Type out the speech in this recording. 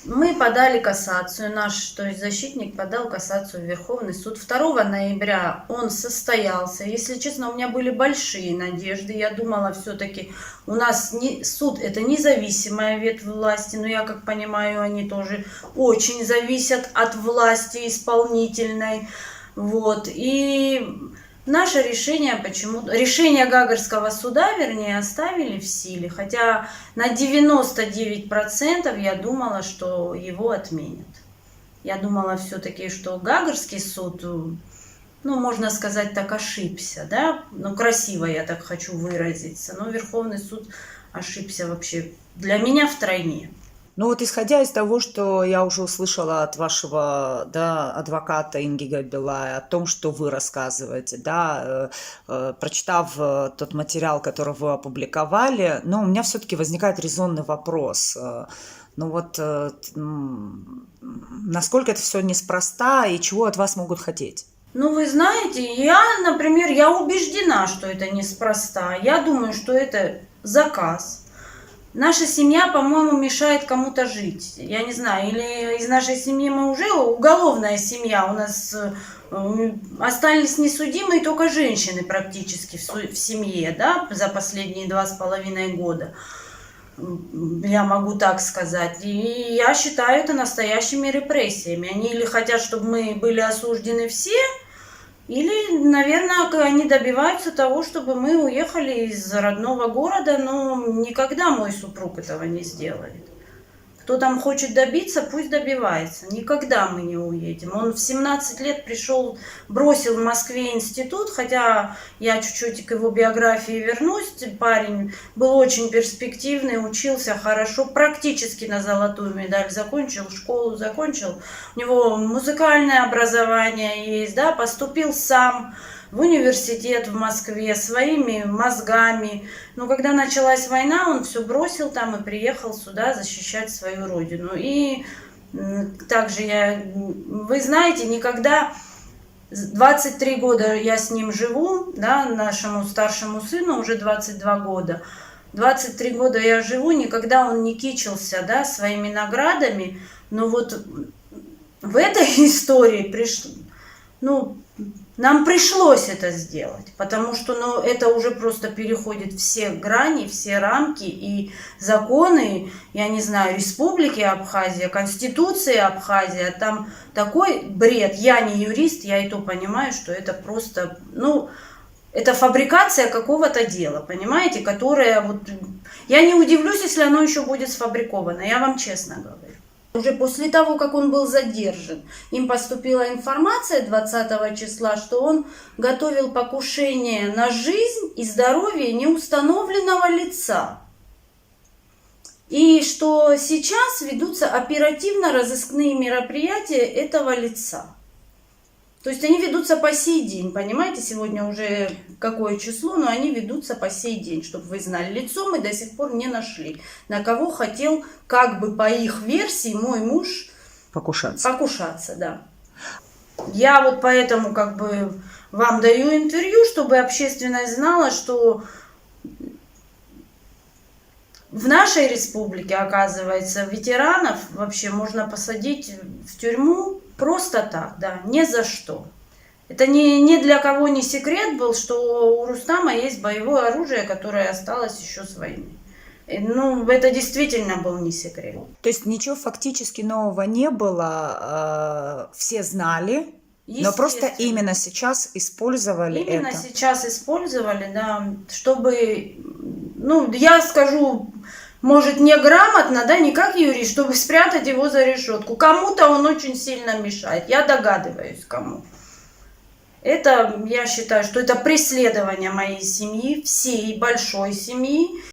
Мы подали кассацию, наш, то есть защитник подал кассацию в Верховный суд. 2 ноября он состоялся. Если честно, у меня были большие надежды. Я думала, все-таки у нас суд это независимая ветвь власти, но я как понимаю, они тоже очень зависят от власти исполнительной. Вот. И наше решение почему-то, решение Гагарского суда, вернее, оставили в силе, хотя на 99% я думала, что его отменят. Я думала все-таки, что Гагарский суд, ну, можно сказать, так ошибся, да, ну, красиво я так хочу выразиться, но Верховный суд ошибся вообще для меня втройне. Ну вот исходя из того, что я уже услышала от вашего, да, адвоката Ингига Билая о том, что вы рассказываете, да, прочитав тот материал, который вы опубликовали, но у меня все-таки возникает резонный вопрос. Ну вот, насколько это все неспроста и чего от вас могут хотеть? Ну, вы знаете, я, например, я убеждена, что это неспроста. Я думаю, что это заказ. Наша семья, по-моему, мешает кому-то жить. Я не знаю, или из нашей семьи мы уже уголовная семья. У нас остались несудимые только женщины практически в семье, да, за последние 2,5 года. Я могу так сказать. И я считаю это настоящими репрессиями. Они или хотят, чтобы мы были осуждены все, или, наверное, они добиваются того, чтобы мы уехали из родного города, но никогда мой супруг этого не сделает. Кто там хочет добиться, пусть добивается. Никогда мы не уедем. Он в 17 лет пришел, бросил в Москве институт, хотя я чуть-чуть к его биографии вернусь. Парень был очень перспективный, учился хорошо, практически на золотую медаль закончил, школу закончил. У него музыкальное образование есть, да, поступил сам в университет в Москве своими мозгами. Но когда началась война, он все бросил там и приехал сюда защищать свою родину. И также вы знаете, никогда, 23 года я с ним живу, да, нашему старшему сыну уже 22 года. 23 года я живу, никогда он не кичился, да, своими наградами. Но вот в этой истории нам пришлось это сделать, потому что это уже просто переходит все грани, все рамки и законы, я не знаю, Республики Абхазия, Конституции Абхазия, там такой бред. Я не юрист, я и то понимаю, что это просто, это фабрикация какого-то дела, понимаете, которое вот, я не удивлюсь, если оно еще будет сфабриковано, я вам честно говорю. Уже после того, как он был задержан, им поступила информация 20 числа, что он готовил покушение на жизнь и здоровье неустановленного лица. И что сейчас ведутся оперативно-розыскные мероприятия этого лица. То есть они ведутся по сей день, понимаете, сегодня уже какое число, но они ведутся по сей день, чтобы вы знали. Лицо мы до сих пор не нашли, на кого хотел, как бы по их версии, мой муж покушаться, да. Я вот поэтому как бы вам даю интервью, чтобы общественность знала, что в нашей республике, оказывается, ветеранов вообще можно посадить в тюрьму просто так, да, ни за что. Это ни для кого не секрет был, что у Рустама есть боевое оружие, которое осталось еще с войны. Это действительно был не секрет. То есть ничего фактически нового не было, все знали, но просто именно сейчас использовали это. Именно сейчас использовали, да, чтобы, я скажу, может, неграмотно, да, не как юрист, чтобы спрятать его за решетку. Кому-то он очень сильно мешает. Я догадываюсь, кому. Я считаю, что это преследование моей семьи, всей большой семьи.